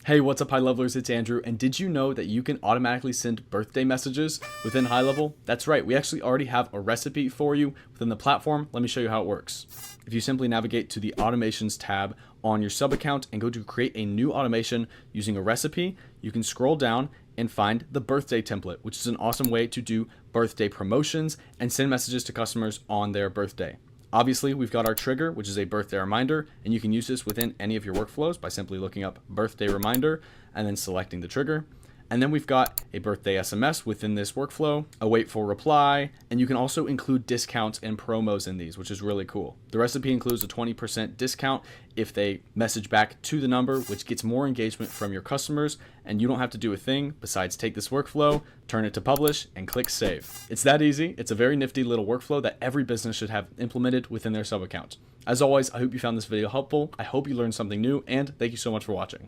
Hey, what's up, high levelers? It's Andrew, and did you know that you can automatically send birthday messages within High Level? That's right, we actually already have a recipe for you within the platform. Let me show you how it works. If you simply navigate to the Automations tab on your sub account and go to create a new automation using a recipe, you can scroll down and find the birthday template, which is an awesome way to do birthday promotions and send messages to customers on their birthday. Obviously, we've got our trigger, which is a birthday reminder, and you can use this within any of your workflows by simply looking up birthday reminder and then selecting the trigger. And then we've got a birthday SMS within this workflow, a wait for reply, and you can also include discounts and promos in these, which is really cool. The recipe includes a 20% discount if they message back to the number, which gets more engagement from your customers, and you don't have to do a thing besides take this workflow, turn it to publish, and click save. It's that easy. It's a very nifty little workflow that every business should have implemented within their sub account. As always, I hope you found this video helpful. I hope you learned something new, and thank you so much for watching.